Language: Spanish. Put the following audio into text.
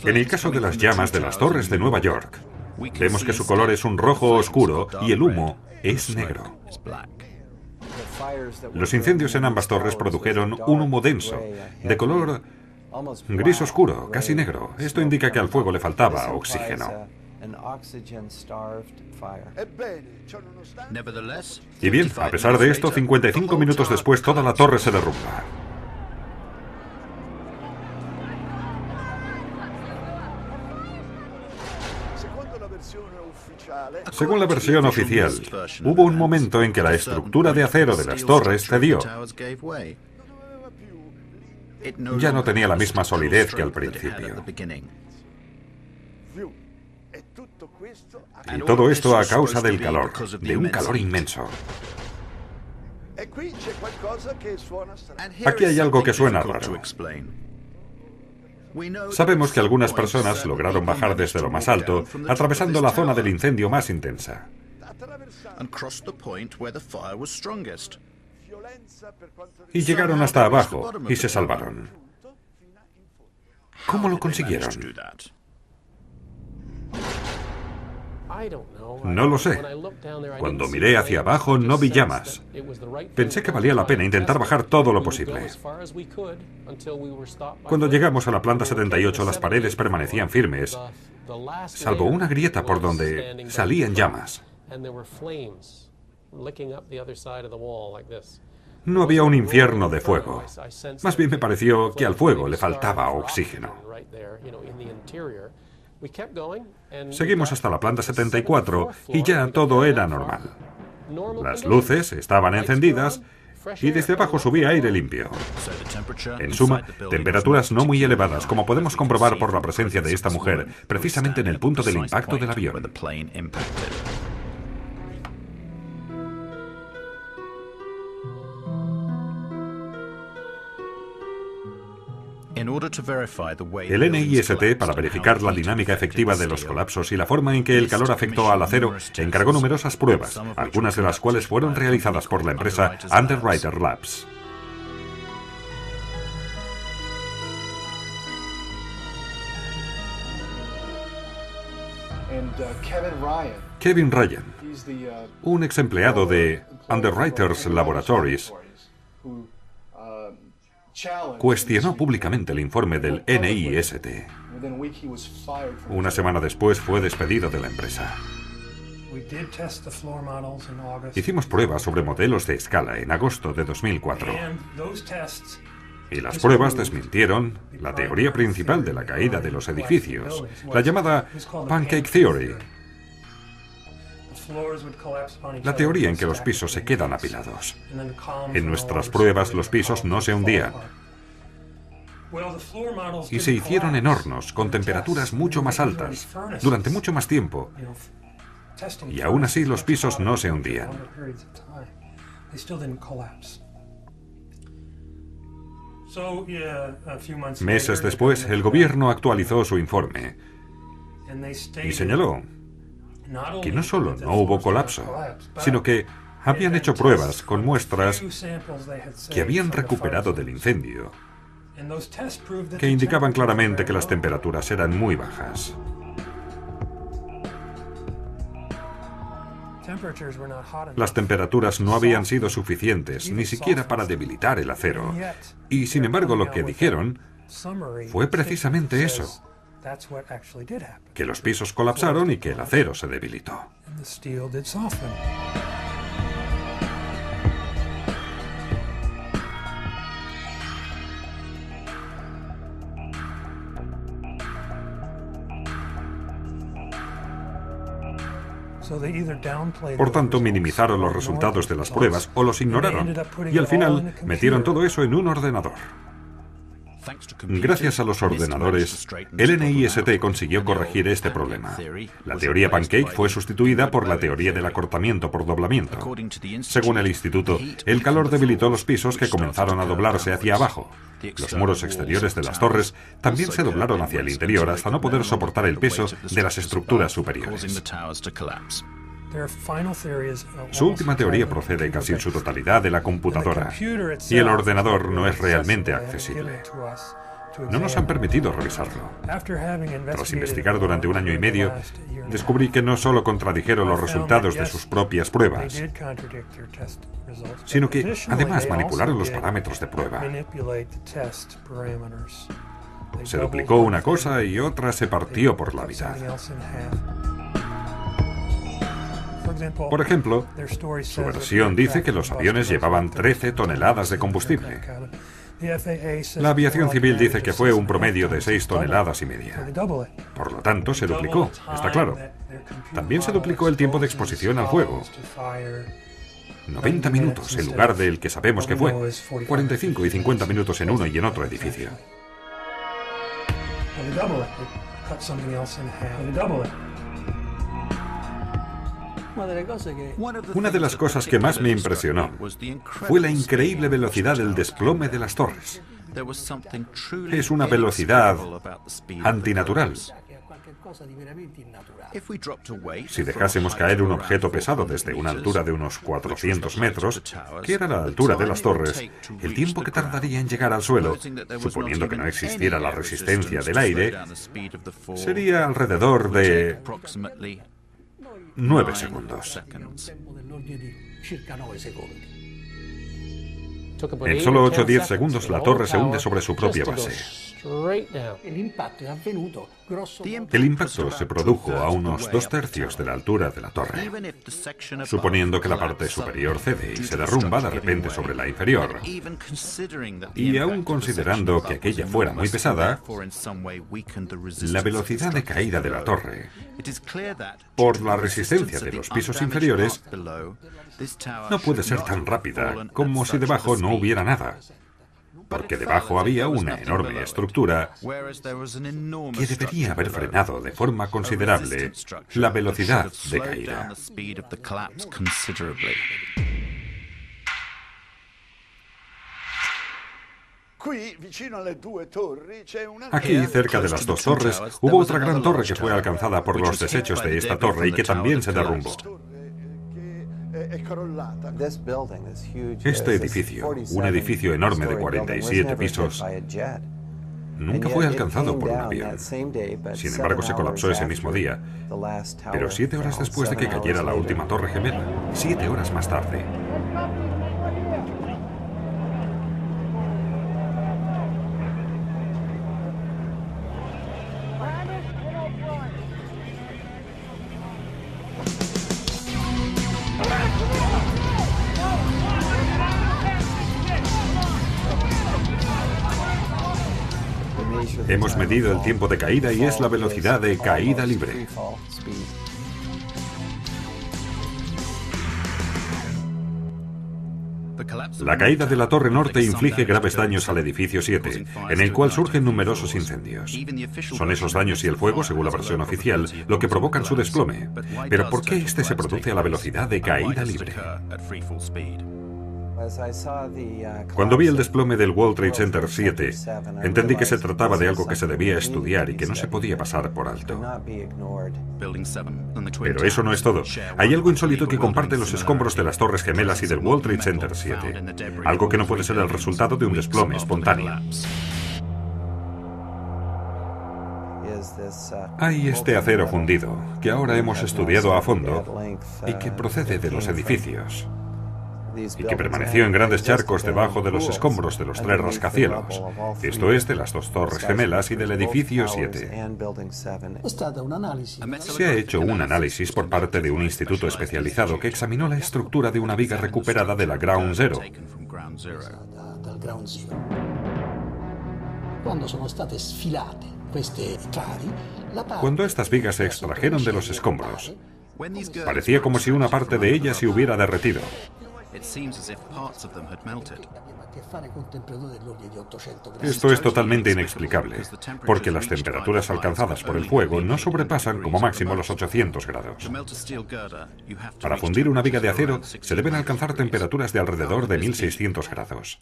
En el caso de las llamas de las torres de Nueva York, vemos que su color es un rojo oscuro y el humo es negro. Los incendios en ambas torres produjeron un humo denso, de color gris oscuro, casi negro. Esto indica que al fuego le faltaba oxígeno. Y bien, a pesar de esto, 55 minutos después, toda la torre se derrumba. Según la versión oficial, hubo un momento en que la estructura de acero de las torres cedió. Ya no tenía la misma solidez que al principio. Y todo esto a causa del calor, de un calor inmenso. Aquí hay algo que suena raro. Sabemos que algunas personas lograron bajar desde lo más alto, atravesando la zona del incendio más intensa. Y llegaron hasta abajo y se salvaron. ¿Cómo lo consiguieron? No lo sé. Cuando miré hacia abajo no vi llamas. Pensé que valía la pena intentar bajar todo lo posible. Cuando llegamos a la planta 78, las paredes permanecían firmes, salvo una grieta por donde salían llamas. No había un infierno de fuego. Más bien me pareció que al fuego le faltaba oxígeno. Seguimos hasta la planta 74 y ya todo era normal. Las luces estaban encendidas y desde abajo subía aire limpio. En suma, temperaturas no muy elevadas, como podemos comprobar por la presencia de esta mujer, precisamente en el punto del impacto del avión. El NIST, para verificar la dinámica efectiva de los colapsos y la forma en que el calor afectó al acero, encargó numerosas pruebas, algunas de las cuales fueron realizadas por la empresa Underwriter Labs. Kevin Ryan, un ex empleado de Underwriters Laboratories, cuestionó públicamente el informe del NIST. Una semana después fue despedido de la empresa. Hicimos pruebas sobre modelos de escala en agosto de 2004. Y las pruebas desmintieron la teoría principal de la caída de los edificios, la llamada Pancake Theory. La teoría en que los pisos se quedan apilados. En nuestras pruebas los pisos no se hundían. Y se hicieron en hornos con temperaturas mucho más altas, durante mucho más tiempo. Y aún así los pisos no se hundían. Meses después, el gobierno actualizó su informe y señaló que no solo no hubo colapso, sino que habían hecho pruebas con muestras que habían recuperado del incendio, que indicaban claramente que las temperaturas eran muy bajas. Las temperaturas no habían sido suficientes, ni siquiera para debilitar el acero. Y sin embargo, lo que dijeron fue precisamente eso: que los pisos colapsaron y que el acero se debilitó. Por tanto, minimizaron los resultados de las pruebas o los ignoraron, y al final metieron todo eso en un ordenador. Gracias a los ordenadores, el NIST consiguió corregir este problema. La teoría Pancake fue sustituida por la teoría del acortamiento por doblamiento. Según el instituto, el calor debilitó los pisos, que comenzaron a doblarse hacia abajo. Los muros exteriores de las torres también se doblaron hacia el interior hasta no poder soportar el peso de las estructuras superiores. Su última teoría procede casi en su totalidad de la computadora, y el ordenador no es realmente accesible. No nos han permitido revisarlo. Tras investigar durante 1 año y medio, descubrí que no solo contradijeron los resultados de sus propias pruebas, sino que además manipularon los parámetros de prueba. Se duplicó una cosa y otra se partió por la mitad. Por ejemplo, su versión dice que los aviones llevaban 13 toneladas de combustible. La aviación civil dice que fue un promedio de 6,5 toneladas. Por lo tanto, se duplicó, está claro. También se duplicó el tiempo de exposición al fuego. 90 minutos en lugar del que sabemos que fue. 45 y 50 minutos en uno y en otro edificio. Una de las cosas que más me impresionó fue la increíble velocidad del desplome de las torres. Es una velocidad antinatural. Si dejásemos caer un objeto pesado desde una altura de unos 400 metros, que era la altura de las torres, el tiempo que tardaría en llegar al suelo, suponiendo que no existiera la resistencia del aire, sería alrededor de 9 segundos. En solo 8 o 10 segundos la torre se hunde sobre su propia base. El impacto se produjo a unos 2/3 de la altura de la torre, suponiendo que la parte superior cede y se derrumba de repente sobre la inferior. Y aún considerando que aquella fuera muy pesada, la velocidad de caída de la torre, por la resistencia de los pisos inferiores, no puede ser tan rápida como si debajo no hubiera nada. Porque debajo había una enorme estructura que debería haber frenado de forma considerable la velocidad de caída. Aquí, cerca de las 2 torres, hubo otra gran torre que fue alcanzada por los desechos de esta torre y que también se derrumbó. Este edificio, un edificio enorme de 47 pisos, nunca fue alcanzado por un avión. Sin embargo, se colapsó ese mismo día, pero 7 horas después de que cayera la última torre gemela, 7 horas más tarde. Hemos medido el tiempo de caída y es la velocidad de caída libre. La caída de la torre norte inflige graves daños al edificio 7, en el cual surgen numerosos incendios. Son esos daños y el fuego, según la versión oficial, lo que provocan su desplome. Pero ¿por qué este se produce a la velocidad de caída libre? Cuando vi el desplome del World Trade Center 7, entendí que se trataba de algo que se debía estudiar y que no se podía pasar por alto. Pero eso no es todo. Hay algo insólito que comparte los escombros de las Torres Gemelas y del World Trade Center 7. Algo que no puede ser el resultado de un desplome espontáneo. Hay este acero fundido, que ahora hemos estudiado a fondo y que procede de los edificios, y que permaneció en grandes charcos debajo de los escombros de los 3 rascacielos, esto es, de las 2 Torres Gemelas y del edificio 7. Se ha hecho un análisis por parte de un instituto especializado que examinó la estructura de una viga recuperada de la Ground Zero. Cuando estas vigas se extrajeron de los escombros, parecía como si una parte de ellas se hubiera derretido. Esto es totalmente inexplicable, porque las temperaturas alcanzadas por el fuego no sobrepasan como máximo los 800 grados. Para fundir una viga de acero se deben alcanzar temperaturas de alrededor de 1600 grados.